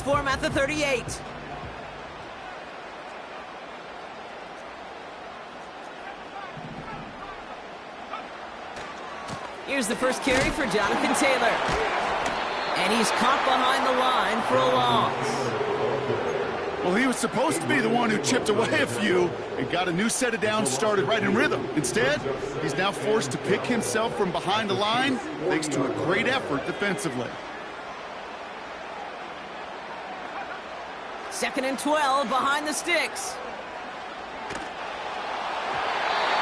for him at the 38. Here's the first carry for Jonathan Taylor. And he's caught behind the line for a loss. Well, he was supposed to be the one who chipped away a few and got a new set of downs started right in rhythm. Instead, he's now forced to pick himself from behind the line thanks to a great effort defensively. 2nd and 12 behind the sticks.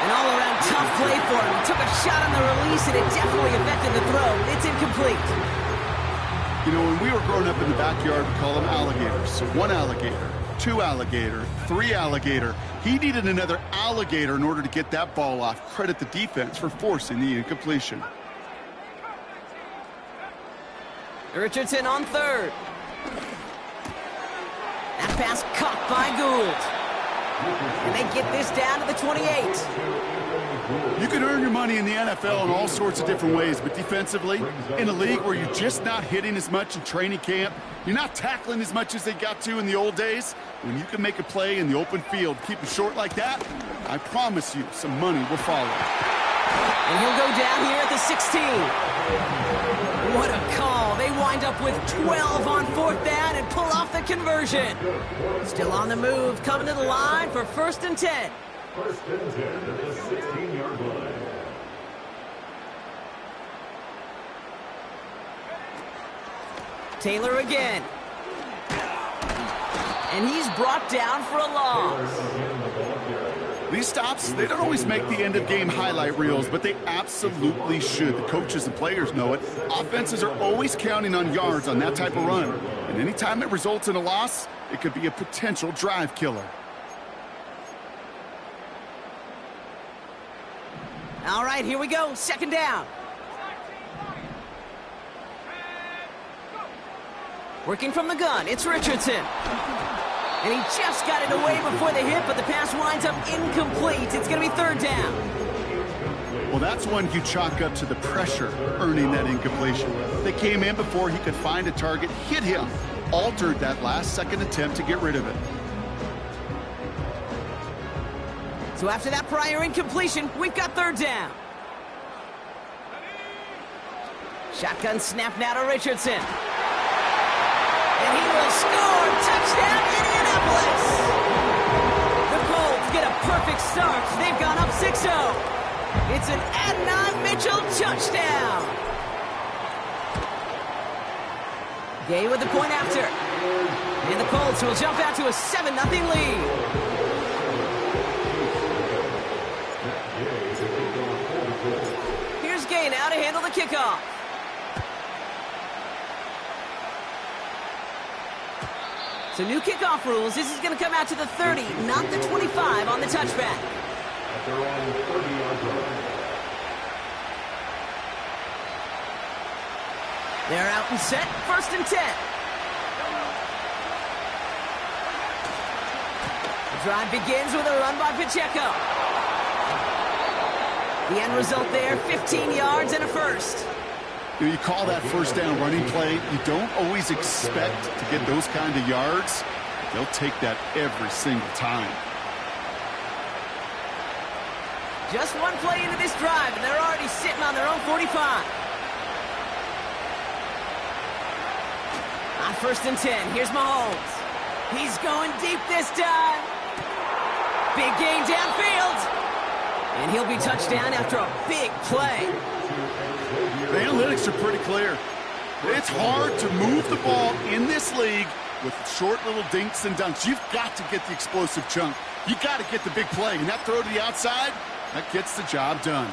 An all-around tough play for him. He took a shot on the release, and it definitely affected the throw. It's incomplete. You know, when we were growing up in the backyard, we call them alligators. So 1 alligator, 2 alligator, 3 alligator. He needed another alligator in order to get that ball off. Credit the defense for forcing the incompletion. Richardson on 3rd. That pass caught by Gould. And they get this down to the 28. You can earn your money in the NFL in all sorts of different ways, but defensively, in a league where you're just not hitting as much in training camp, you're not tackling as much as they got to in the old days, when you can make a play in the open field, keep it short like that, I promise you some money will follow. And he'll go down here at the 16. What a call. They wind up with 12 on 4th down and pull off the conversion. Still on the move, coming to the line for 1st and 10. 1st and 10 at the 16-yard line. Taylor again. And he's brought down for a loss. These stops, they don't always make the end-of-game highlight reels, but they absolutely should. The coaches and players know it. Offenses are always counting on yards on that type of run. And anytime it results in a loss, it could be a potential drive killer. All right, here we go. 2nd down. Working from the gun, it's Richardson. And he just got it away before the hit, but the pass winds up incomplete. It's going to be 3rd down. Well, that's one you chalk up to the pressure earning that incompletion. They came in before he could find a target, hit him, altered that last-second attempt to get rid of it. So after that prior incompletion, we've got 3rd down. Shotgun snap now to Richardson. And he will score. Touchdown, Indianapolis. The Colts get a perfect start. They've gone up 6-0. It's an Adnan Mitchell touchdown. Gay with the point after. And the Colts will jump out to a 7-0 lead. Here's Gay now to handle the kickoff. So new kickoff rules. This is going to come out to the 30, not the 25 on the touchback. They're on 30-yard line. They're out and set. 1st and 10. The drive begins with a run by Pacheco. The end result there, 15 yards and a first. You call that 1st down running play. You don't always expect to get those kind of yards. They'll take that every single time. Just one play into this drive, and they're already sitting on their own 45. On 1st and 10, here's Mahomes. He's going deep this time. Big gain downfield. And he'll be touchdown after a big play. The analytics are pretty clear. It's hard to move the ball in this league with short little dinks and dunks. You've got to get the explosive chunk. You've got to get the big play. And that throw to the outside, that gets the job done.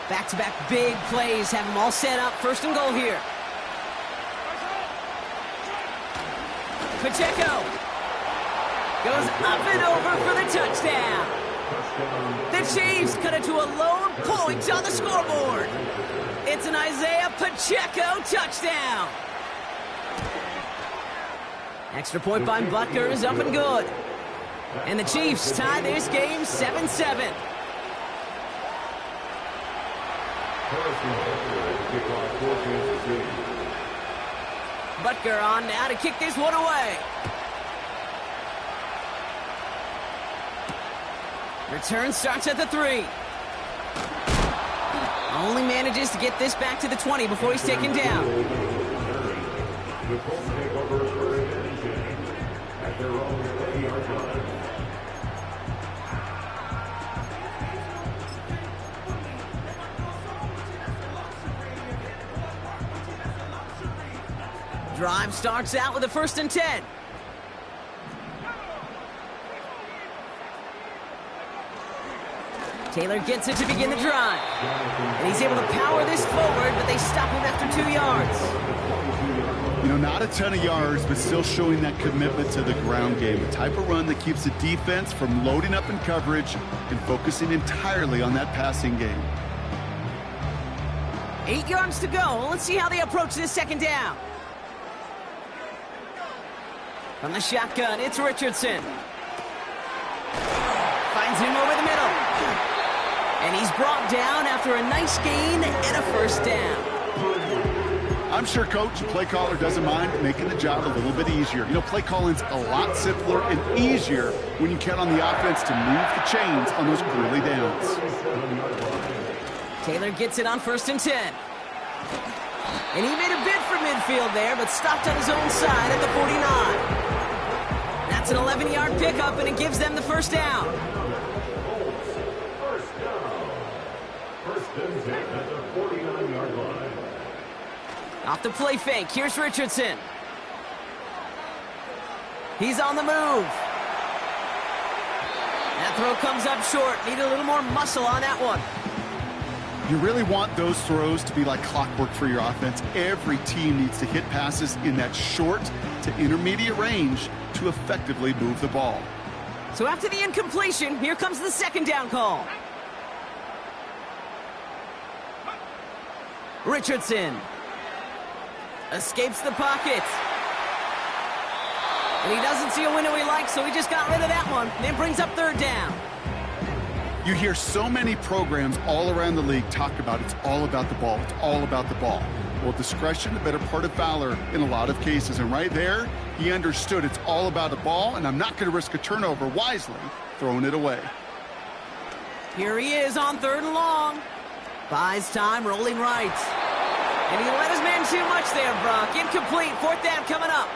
Back-to-back big plays have them all set up. 1st and goal here. Pacheco goes up and over for the touchdown. The Chiefs cut it to a lone point on the scoreboard. It's an Isaiah Pacheco touchdown. Extra point by Butker is up and good. And the Chiefs tie this game 7-7. Butker on now to kick this one away. Return starts at the 3. Only manages to get this back to the 20 before he's taken down. The Colts take over third and 10 at their own 30-yard line. Drive starts out with a 1st and 10. Taylor gets it to begin the drive. And he's able to power this forward, but they stop him after 2 yards. You know, not a ton of yards, but still showing that commitment to the ground game. The type of run that keeps the defense from loading up in coverage and focusing entirely on that passing game. 8 yards to go. Let's see how they approach this 2nd down. From the shotgun, it's Richardson. Finds him over the middle. And he's brought down after a nice gain and a 1st down. I'm sure coach and play caller doesn't mind making the job a little bit easier. You know, play calling's a lot simpler and easier when you count on the offense to move the chains on those early downs. Taylor gets it on 1st and 10. And he made a bid for midfield there, but stopped on his own side at the 49. That's an 11-yard pickup, and it gives them the 1st down. First and 10 at the 49-yard line. Off the play fake, here's Richardson. He's on the move. That throw comes up short. Need a little more muscle on that one. You really want those throws to be like clockwork for your offense. Every team needs to hit passes in that short to intermediate range to effectively move the ball. So after the incompletion, here comes the 2nd down call. Richardson escapes the pocket. And he doesn't see a window he likes, so he just got rid of that one. Then brings up 3rd down. You hear so many programs all around the league talk about it's all about the ball. It's all about the ball. Well, discretion, the better part of valor in a lot of cases. And right there, he understood it's all about the ball, and I'm not going to risk a turnover, wisely throwing it away. Here he is on 3rd and long. Buys time, rolling right. And he let his man too much there, Brock. Incomplete, 4th down coming up.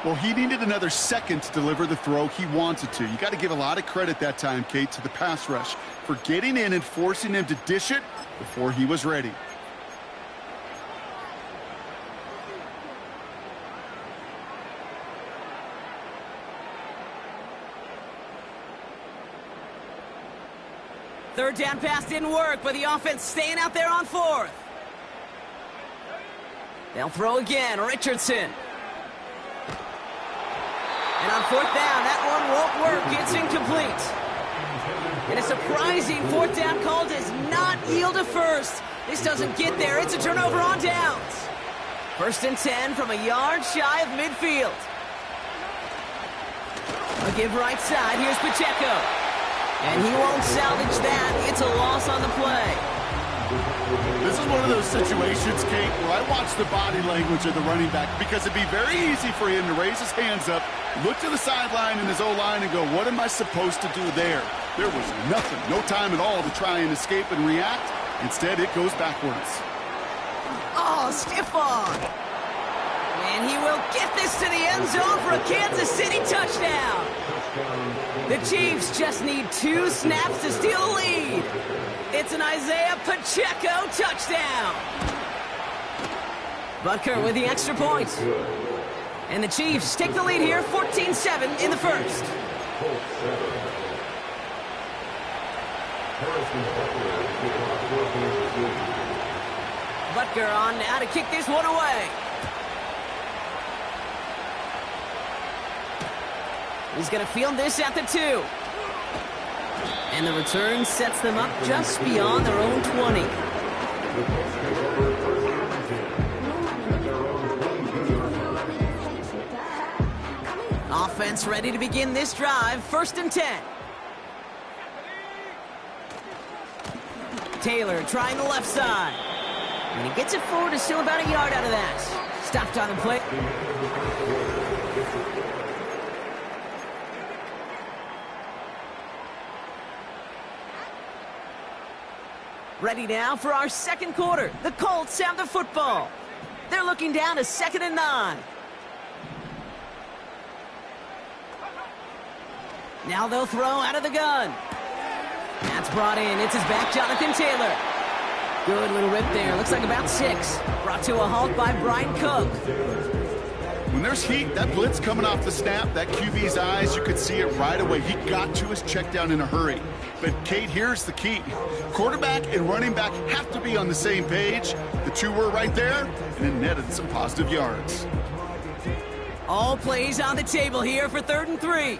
Well, he needed another second to deliver the throw he wanted to. You got to give a lot of credit that time, Kate, to the pass rush for getting in and forcing him to dish it before he was ready. Third down pass didn't work, but the offense staying out there on 4th. They'll throw again, Richardson. And on 4th down, that one won't work. It's incomplete. And a surprising 4th down call does not yield a 1st. This doesn't get there. It's a turnover on downs. 1st and 10 from a yard shy of midfield. A give right side. Here's Pacheco. And he won't salvage that. It's a loss on the play. This is one of those situations, Kate, where I watch the body language of the running back because it'd be very easy for him to raise his hands up, look to the sideline in his O-line and go, what am I supposed to do there? There was nothing, no time at all to try and escape and react. Instead, it goes backwards. Oh, stiff arm. And he will get this to the end zone for a Kansas City touchdown. The Chiefs just need 2 snaps to steal the lead. It's an Isaiah Pacheco touchdown. Butker with the extra point. And the Chiefs take the lead here, 14-7 in the 1st. Butker on now to kick this one away. He's going to field this at the 2. And the return sets them up just beyond their own 20. Offense ready to begin this drive. 1st and 10. Taylor trying the left side. And he gets it forward, is still about a yard out of that. Stopped on the play. Ready now for our second quarter. The Colts have the football. They're looking down to 2nd and 9. Now they'll throw out of the gun. That's brought in. It's his back, Jonathan Taylor. Good little rip there. Looks like about 6. Brought to a halt by Brian Cook. When there's heat, that blitz coming off the snap, that QB's eyes, you could see it right away. He got to his check down in a hurry. But, Kate, here's the key. Quarterback and running back have to be on the same page. The two were right there, and it netted some positive yards. All plays on the table here for 3rd and 3.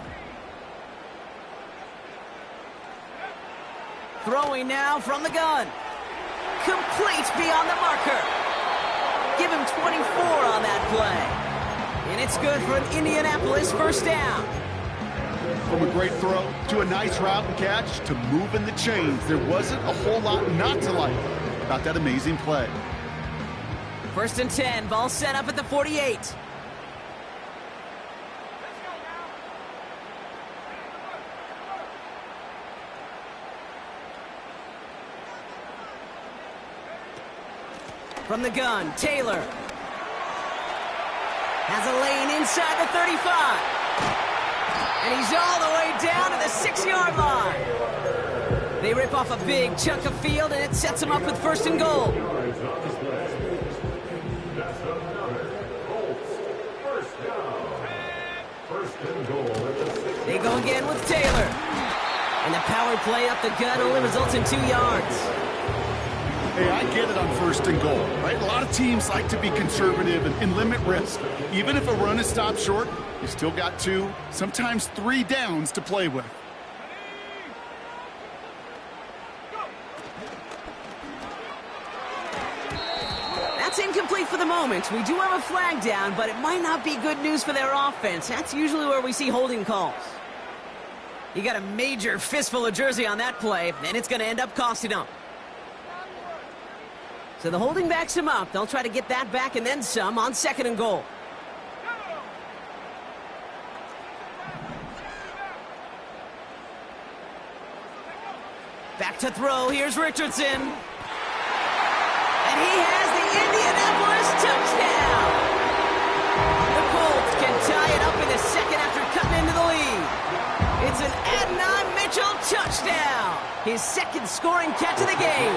Throwing now from the gun. Complete beyond the marker. Give him 24 on that play. And it's good for an Indianapolis first down. From a great throw to a nice route and catch to moving the chains, there wasn't a whole lot not to like about that amazing play. 1st and 10, ball set up at the 48. From the gun, Taylor. Has a lane inside the 35. And he's all the way down to the 6-yard line. They rip off a big chunk of field, and it sets them up with 1st and goal. They go again with Taylor. And the power play up the gut only results in 2 yards. Hey, I get it on 1st and goal, right? A lot of teams like to be conservative and limit risk. Even if a run is stopped short, you still got 2, sometimes 3 downs to play with. That's incomplete for the moment. We do have a flag down, but it might not be good news for their offense. That's usually where we see holding calls. You got a major fistful of jersey on that play, and it's going to end up costing them. So the holding backs him up. They'll try to get that back and then some on 2nd and goal. Back to throw. Here's Richardson. And he has the Indianapolis touchdown. The Colts can tie it up in the 2nd after cutting into the lead. It's an Adnan Mitchell touchdown. His 2nd scoring catch of the game.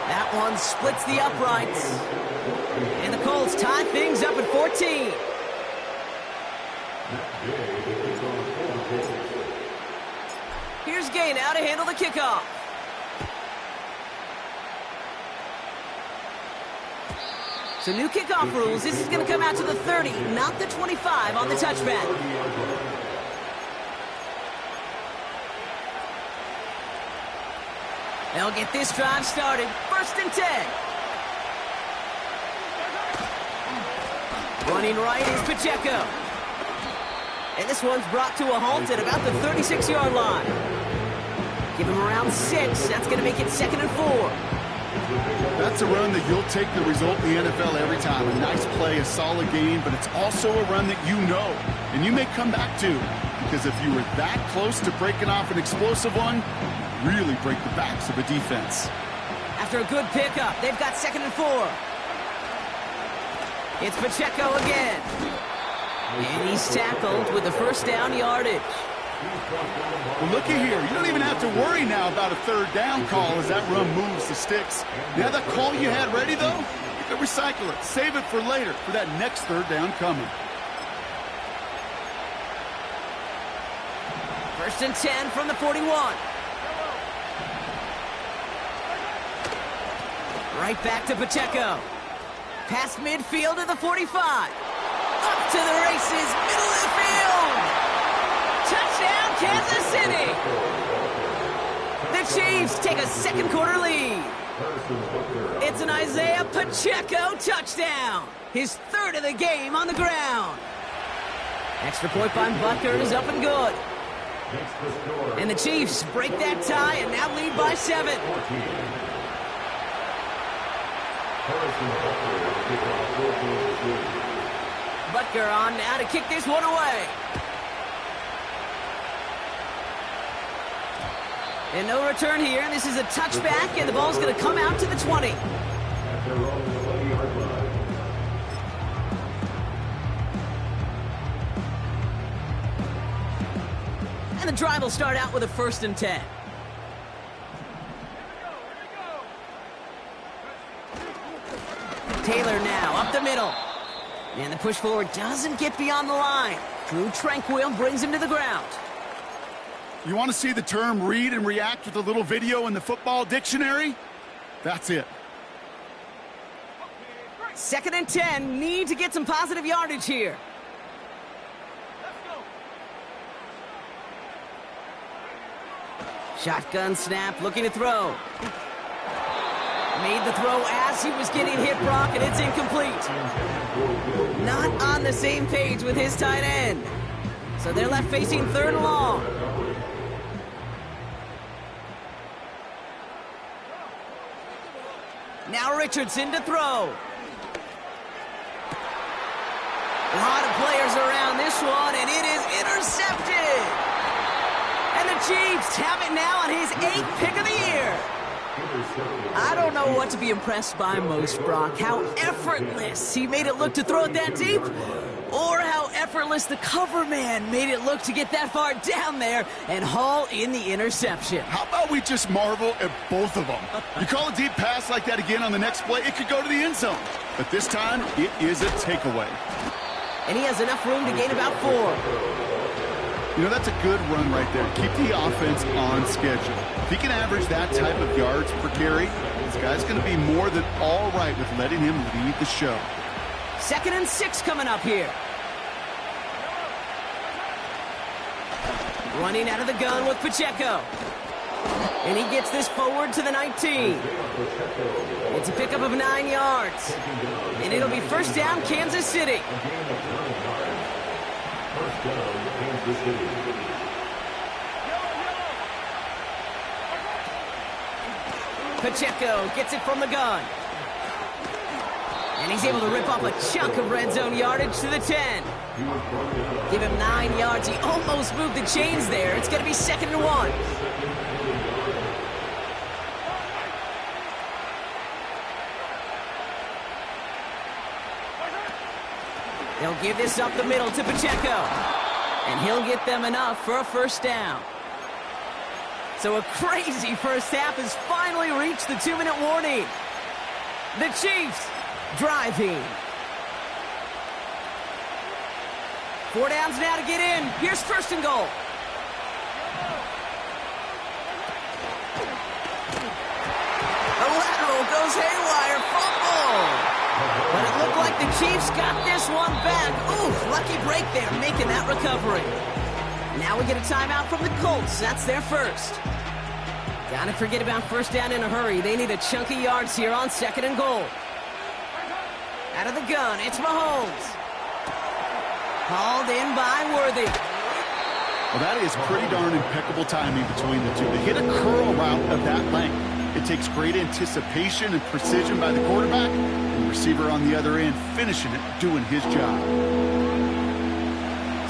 That one splits the uprights. And the Colts tie things up at 14. Here's Gay now to handle the kickoff. So new kickoff rules. This is going to come out to the 30, not the 25 on the touchback. They'll get this drive started. 1st and 10. Running right is Pacheco. And this one's brought to a halt at about the 36-yard line. Give him around 6. That's going to make it 2nd and 4. That's a run that you'll take the result in the NFL every time. A nice play, a solid game, but it's also a run that you know, and you may come back to. Because if you were that close to breaking off an explosive one, really break the backs of a defense. After a good pickup, they've got 2nd and 4. It's Pacheco again. And he's tackled with the 1st down yardage. Well, looky here. You don't even have to worry now about a 3rd down call as that run moves the sticks. You have that call you had ready, though? You can recycle it. Save it for later for that next 3rd down coming. 1st and 10 from the 41. Right back to Pacheco. Past midfield to the 45. Up to the races, middle of the field. Touchdown, Kansas City. The Chiefs take a 2nd quarter lead. It's an Isaiah Pacheco touchdown. His 3rd of the game on the ground. Extra point by Butker is up and good. And the Chiefs break that tie and now lead by 7. Butker on now to kick this one away. And no return here. This is a touchback, and the ball's going to come out to the 20. And the drive will start out with a 1st and 10. Taylor now up the middle. And the push forward doesn't get beyond the line. Drew Tranquil brings him to the ground. You want to see the term read and react with a little video in the football dictionary? That's it. 2nd and 10. Need to get some positive yardage here. Shotgun snap, looking to throw. Made the throw as he was getting hit, Brock, and it's incomplete. Not on the same page with his tight end. So they're left facing 3rd and long. Now Richardson to throw. A lot of players around this one, and it is intercepted. And the Chiefs have it now on his 8th pick of the year. I don't know what to be impressed by most, Brock. How effortless he made it look to throw it that deep, or how effortless the cover man made it look to get that far down there and haul in the interception. How about we just marvel at both of them? You call a deep pass like that again on the next play, it could go to the end zone. But this time, it is a takeaway. And he has enough room to gain about 4. You know, that's a good run right there. Keep the offense on schedule. If he can average that type of yards per carry, this guy's going to be more than all right with letting him lead the show. 2nd and 6 coming up here. Running out of the gun with Pacheco. And he gets this forward to the 19. It's a pickup of 9 yards. And it'll be 1st down, Kansas City. Pacheco gets it from the gun. And he's able to rip off a chunk of red zone yardage to the 10. Give him 9 yards. He almost moved the chains there. It's going to be 2nd and 1. They'll give this up the middle to Pacheco. And he'll get them enough for a 1st down. So a crazy first half has finally reached the 2-minute warning. The Chiefs driving. 4 downs now to get in. Here's 1st and goal. The lateral goes haywire. Fumble. But it looked like the Chiefs got this one back. Ooh, lucky break there, making that recovery. Now we get a timeout from the Colts. That's their 1st. Gotta forget about 1st down in a hurry. They need a chunk of yards here on 2nd and goal. Out of the gun, it's Mahomes. Hauled in by Worthy. Well, that is pretty darn impeccable timing between the two. To hit a curl route of that length, it takes great anticipation and precision by the quarterback, and the receiver on the other end finishing it, doing his job.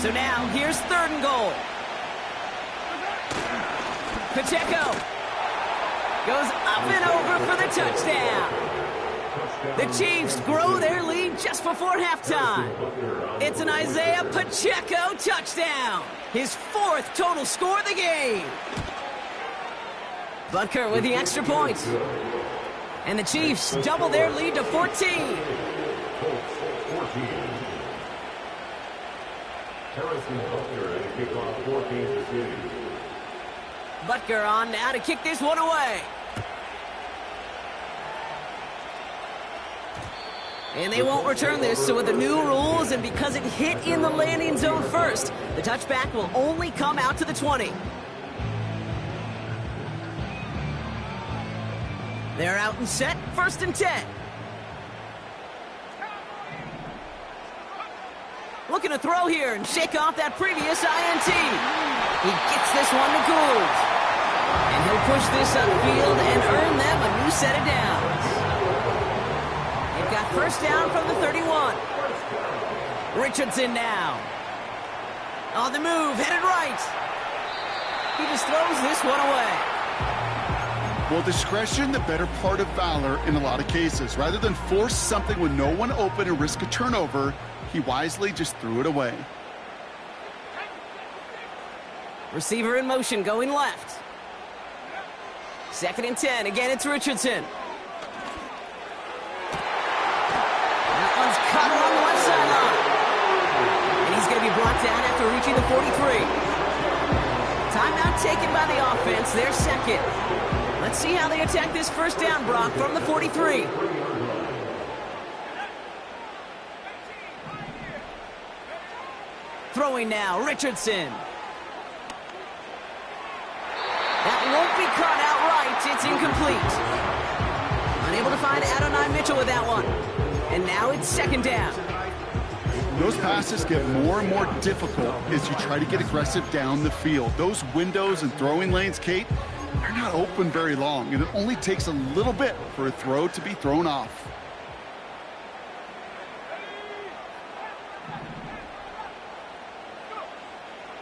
So now, here's 3rd and goal. Pacheco goes up and over for the touchdown. The Chiefs grow their lead just before halftime. It's an Isaiah Pacheco touchdown. His 4th total score of the game. Butker with the extra point. And the Chiefs double their lead to 14. Butker on now to kick this one away. And they won't return this, so with the new rules and because it hit in the landing zone first, the touchback will only come out to the 20. They're out and set, 1st and 10. Looking to throw here and shake off that previous INT. He gets this one to Gould. And he'll push this upfield and earn them a new set of downs. first down from the 31. Richardson now. On the move, headed right. He just throws this one away. Well, discretion, the better part of valor in a lot of cases. Rather than force something with no one open and risk a turnover, he wisely just threw it away. Receiver in motion, going left. 2nd and 10. Again, it's Richardson. That one's caught along the left sideline. And he's going to be brought down after reaching the 43. Timeout taken by the offense. Their second. Let's see how they attack this first down, Brock, from the 43. Throwing now, Richardson. That won't be caught outright. It's incomplete. Unable to find Adonai Mitchell with that one. And now it's 2nd down. Those passes get more and more difficult as you try to get aggressive down the field. Those windows and throwing lanes, Kate, they're not open very long, and it only takes a little bit for a throw to be thrown off.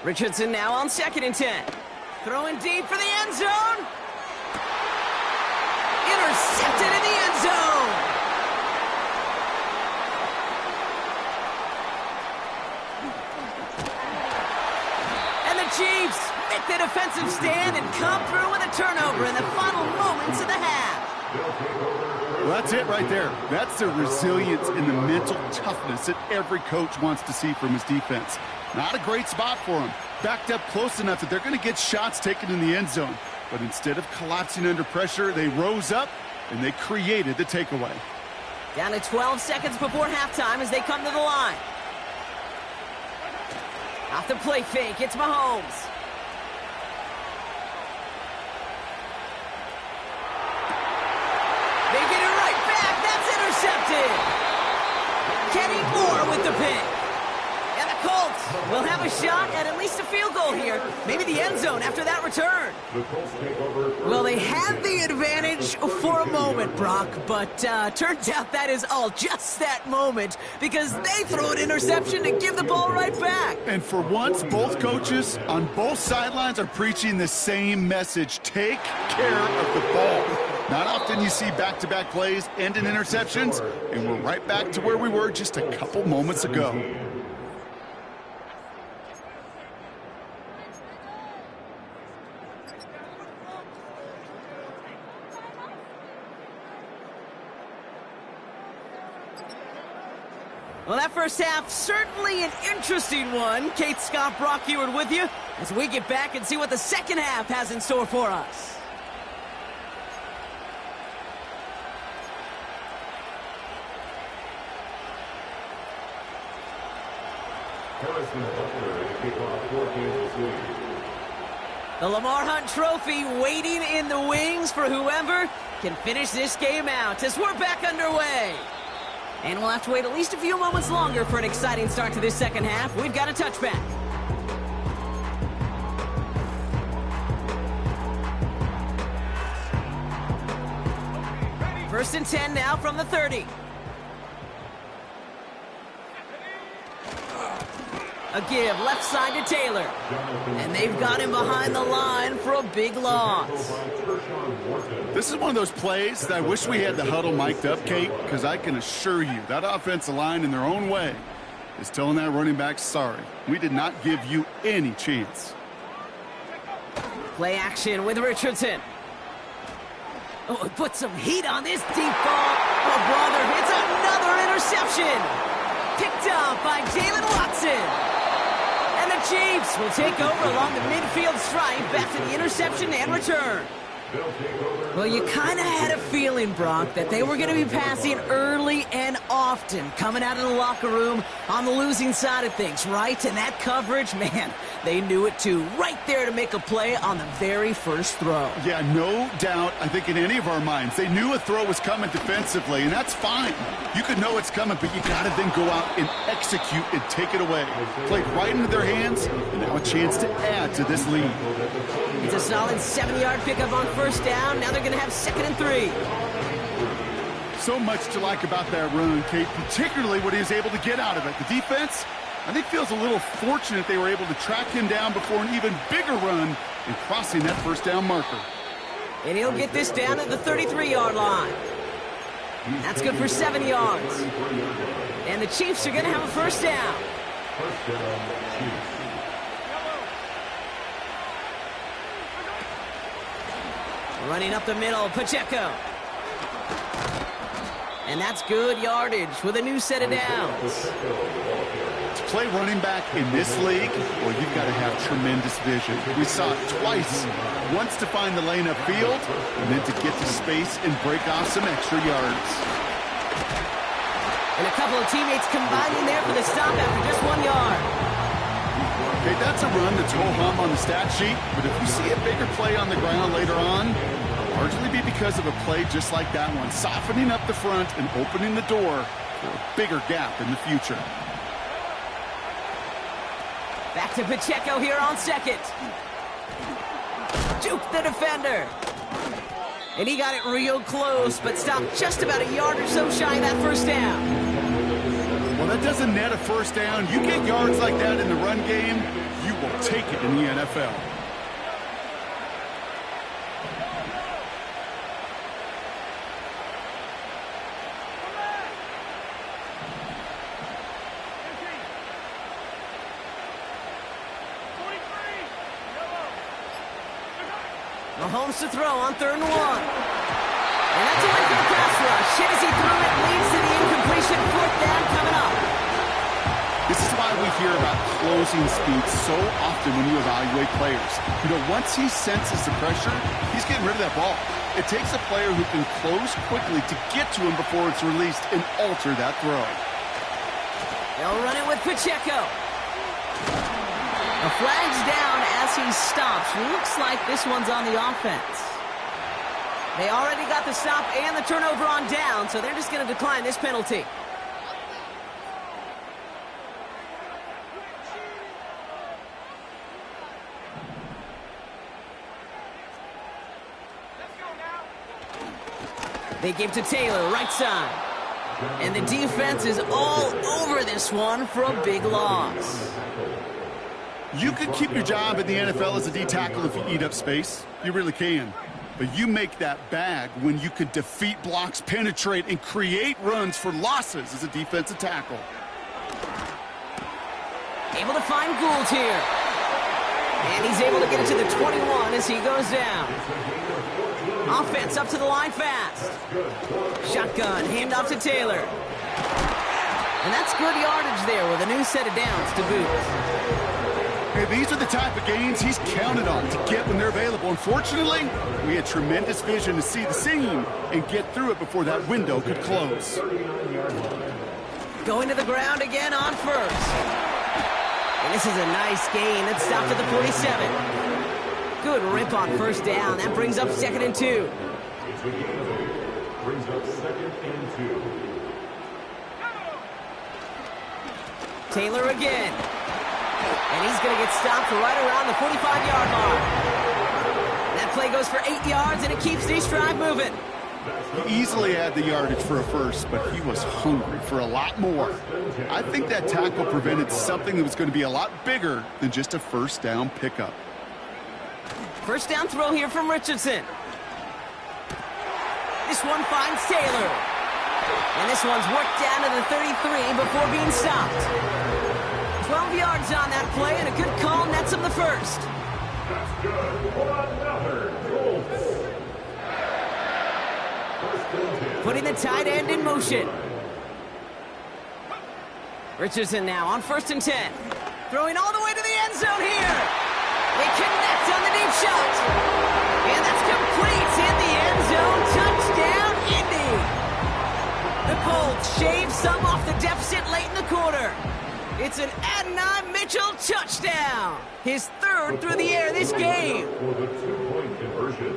Richardson now on 2nd and 10. Throwing deep for the end zone. Intercepted in the end zone. And the Chiefs make the defensive stand and come through with a turnover in the final moments of the half. Well, that's it right there. That's the resilience and the mental toughness that every coach wants to see from his defense. Not a great spot for him. Backed up close enough that they're going to get shots taken in the end zone. But instead of collapsing under pressure, they rose up and they created the takeaway. Down to 12 seconds before halftime as they come to the line. Off the play fake, it's Mahomes. They get it right back. That's intercepted. Kenny Moore with the pick. And the Colts will have a shot at least a field goal here. Maybe the end zone after that return. Well, they had the advantage for a moment, Brock, but turns out that is all just that moment because they throw an interception to give the ball right back. And for once, both coaches on both sidelines are preaching the same message. Take care of the ball. Not often you see back-to-back plays end in interceptions, and we're right back to where we were just a couple moments ago. Well, that first half, certainly an interesting one. Kate, Scott, Brock Eward with you as we get back and see what the second half has in store for us. The Lamar Hunt Trophy waiting in the wings for whoever can finish this game out as we're back underway. And we'll have to wait at least a few moments longer for an exciting start to this second half. We've got a touchback. First and 10 now from the 30. A give, left side to Taylor. And they've got him behind the line for a big loss. This is one of those plays that I wish we had the huddle mic'd up, Kate, because I can assure you that offensive line in their own way is telling that running back, sorry, we did not give you any chance. Play action with Richardson. Oh, put some heat on this deep ball. Oh, brother, it's another interception. Picked up by Jalen Watson. And the Chiefs will take over along the midfield stripe after the interception and return. Well, you kind of had a feeling, Brock, that they were going to be passing early and often coming out of the locker room on the losing side of things, right? And that coverage, man, they knew it too. Right there to make a play on the very first throw. Yeah, no doubt, I think in any of our minds, they knew a throw was coming defensively, and that's fine. You could know it's coming, but you got to then go out and execute and take it away. Played right into their hands, and now a chance to add to this lead. It's a solid 7-yard pickup on first down. Now they're going to have 2nd and 3. So much to like about that run, Kate, particularly what he was able to get out of it. The defense, I think, feels a little fortunate they were able to track him down before an even bigger run and crossing that first down marker. And he'll get this down at the 33-yard line. That's good for 7 yards. And the Chiefs are going to have a first down. First down, Chiefs. Running up the middle, Pacheco. And that's good yardage with a new set of downs. To play running back in this league, well, you've got to have tremendous vision. We saw it twice. Once to find the lane upfield, and then to get to space and break off some extra yards. And a couple of teammates combining there for the stop after just 1 yard. Okay, that's a run that's ho-hum on the stat sheet, but if you see a bigger play on the ground later on, it'll largely be because of a play just like that one, softening up the front and opening the door for a bigger gap in the future. Back to Pacheco here on second. Juke the defender. And he got it real close, but stopped just about a yard or so shy of that first down. Well, that doesn't net a first down. You get yards like that in the run game, you will take it in the NFL. Mahomes to throw on 3rd and 1. And that's a win for the pass rush. Hit as he threw it, leads to the incompletion. 4th down coming up. This is why we hear about closing speed so often when you evaluate players. You know, once he senses the pressure, he's getting rid of that ball. It takes a player who can close quickly to get to him before it's released and alter that throw. They'll run it with Pacheco. A flag's down as he stops. Looks like this one's on the offense. They already got the stop and the turnover on down, so they're just going to decline this penalty. They give to Taylor, right side. And the defense is all over this one for a big loss. You could keep your job in the NFL as a D tackle if you eat up space. You really can. But you make that bag when you could defeat blocks, penetrate, and create runs for losses as a defensive tackle. Able to find Gould here. And he's able to get it to the 21 as he goes down. Offense up to the line fast. Shotgun, handoff to Taylor. And that's good yardage there with a new set of downs to boot. Hey, these are the type of gains he's counted on to get when they're available. Unfortunately, we had tremendous vision to see the seam and get through it before that window could close. Going to the ground again on first. And this is a nice gain. It's stopped at the 47. Good rip on first down. That brings up 2nd and 2. It's a gain. Brings up 2nd and 2. Taylor again. And he's going to get stopped right around the 45-yard mark. That play goes for 8 yards, and it keeps this drive moving. He easily had the yardage for a first, but he was hungry for a lot more. I think that tackle prevented something that was going to be a lot bigger than just a first down pickup. First down throw here from Richardson. This one finds Taylor. And this one's worked down to the 33 before being stopped. 12 yards on that play, and a good call nets him the first. That's good for another Colts. Putting the tight end in motion. Richardson now on 1st and 10. Throwing all the way to the end zone here. They connect on the deep shot. And that's complete in the end zone. Touchdown, Indy. The Colts shave some off the deficit late in the quarter. It's an Adonai Mitchell touchdown. His 3rd through the air this game. For the 2-point conversion.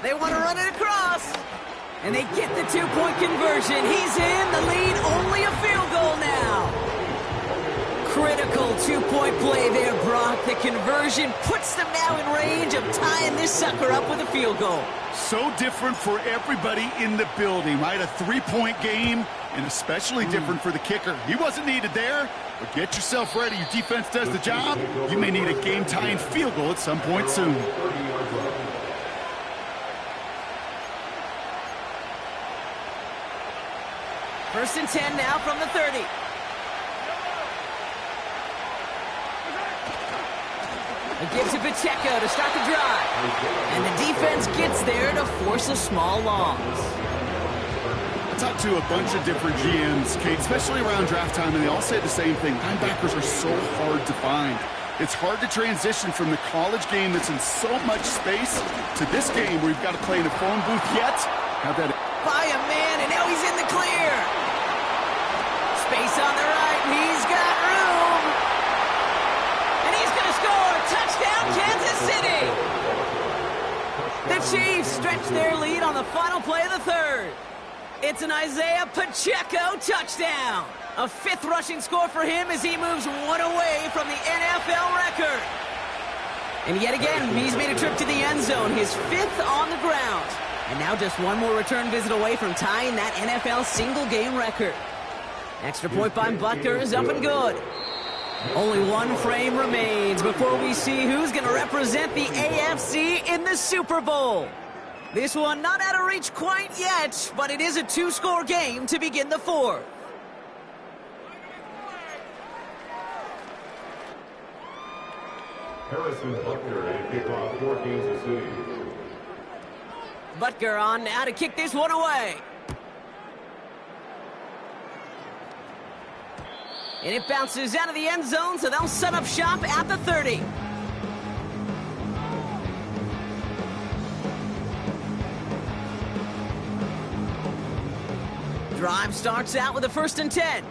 They want to run it across. And they get the 2-point conversion. He's in the lead, only a field goal now. Critical 2-point play there, Brock. The conversion puts them now in range of tying this sucker up with a field goal. So different for everybody in the building, right? A 3-point game, and especially different for the kicker. He wasn't needed there, but get yourself ready. Your defense does the job. You may need a game-tying field goal at some point soon. First and 10 now from the 30. It gives to Pacheco to start the drive. And the defense gets there to force a small loss. I talked to a bunch of different GMs, Kate, especially around draft time, and they all say the same thing. Linebackers are so hard to find. It's hard to transition from the college game that's in so much space to this game where you've got to play in a phone booth yet. Have that by a man, and now he's in the clear. Space on the right, and he's got room. And he's going to score. Touchdown, Kansas City. The Chiefs stretch their lead on the final play of the third. It's an Isaiah Pacheco touchdown. A 5th rushing score for him as he moves one away from the NFL record. And yet again, he's made a trip to the end zone, his 5th on the ground. And now just one more return visit away from tying that NFL single-game record. Extra point by Butker is up and good. Only one frame remains before we see who's going to represent the AFC in the Super Bowl. This one not out of reach quite yet, but it is a 2-score game to begin the 4th. Harrison Butker to kick off for Kansas City. Butker on now to kick this one away. And it bounces out of the end zone, so they'll set up shop at the 30. Drive starts out with a 1st and 10.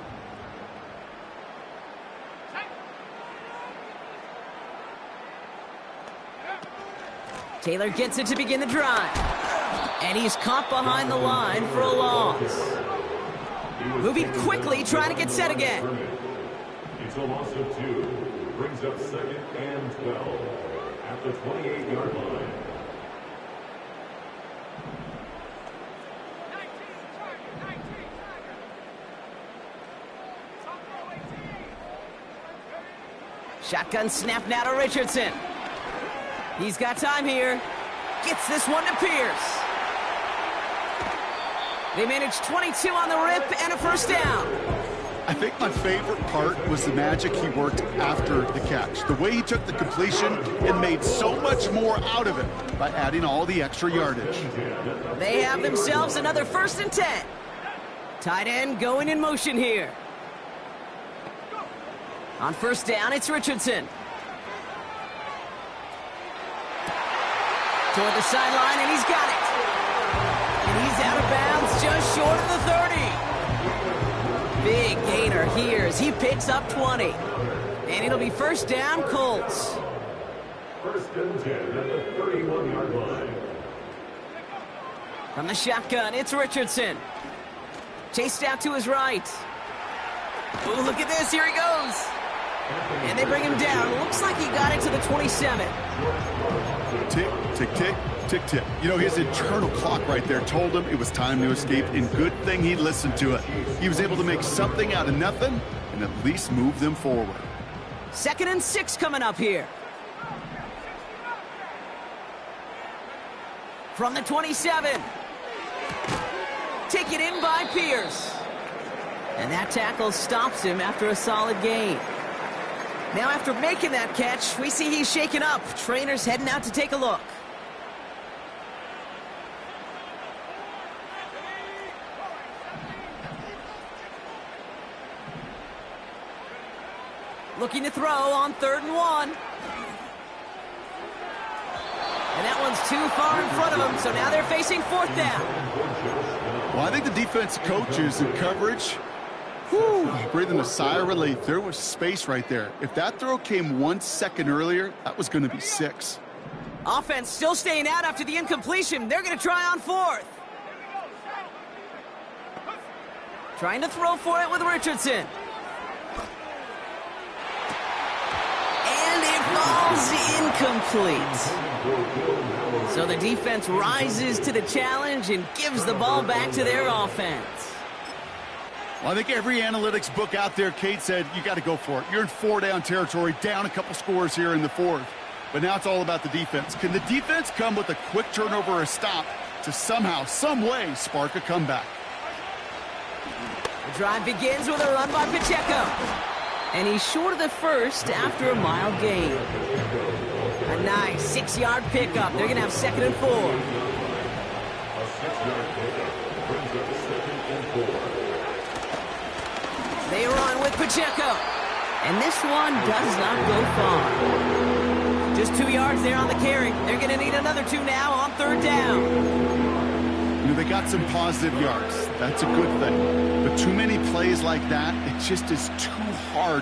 Taylor gets it to begin the drive. And he's caught behind the line for a loss. Moving quickly, trying to get set again. It's a loss of 2. Brings up 2nd and 12 at the 28-yard line. Shotgun snap now to Richardson. He's got time here. Gets this one to Pierce. They managed 22 on the rip and a 1st down. I think my favorite part was the magic he worked after the catch. The way he took the completion and made so much more out of it by adding all the extra yardage. They have themselves another 1st and 10. Tight end going in motion here. On 1st down, it's Richardson. Toward the sideline, and he's got it. And he's out of bounds just short of the 30. Big gainer here as he picks up 20. And it'll be 1st down, Colts. 1st and 10 at the 31-yard line. From the shotgun, it's Richardson. Chased out to his right. Oh, look at this. Here he goes. And they bring him down. Looks like he got it to the 27. Tick, tick, tick, tick, tick. You know, his internal clock right there told him it was time to escape, and good thing he listened to it. He was able to make something out of nothing and at least move them forward. 2nd and 6 coming up here. From the 27. Taken in by Pierce. And that tackle stops him after a solid gain. Now after making that catch, we see he's shaken up. Trainer's heading out to take a look. Looking to throw on 3rd and 1. And that one's too far in front of him, so now they're facing 4th down. Well, I think the defense coaches in coverage, breathing a sigh of relief. There was space right there. If that throw came 1 second earlier, that was going to be 6. Offense still staying out after the incompletion. They're going to try on 4th. Trying to throw for it with Richardson. Pass incomplete. So the defense rises to the challenge and gives the ball back to their offense. Well, I think every analytics book out there, Kate, said you got to go for it. You're in 4-down territory, down a couple scores here in the fourth. But now it's all about the defense. Can the defense come with a quick turnover or a stop to somehow, some way, spark a comeback? The drive begins with a run by Pacheco. And he's short of the first after a mile gain. A nice 6-yard pickup. They're going to have 2nd and 4. A 6-yard pickup brings up 2nd and 4. They run with Pacheco. And this one does not go far. Just 2 yards there on the carry. They're going to need another 2 now on 3rd down. You know, they got some positive yards. That's a good thing. But too many plays like that, it just is too hard to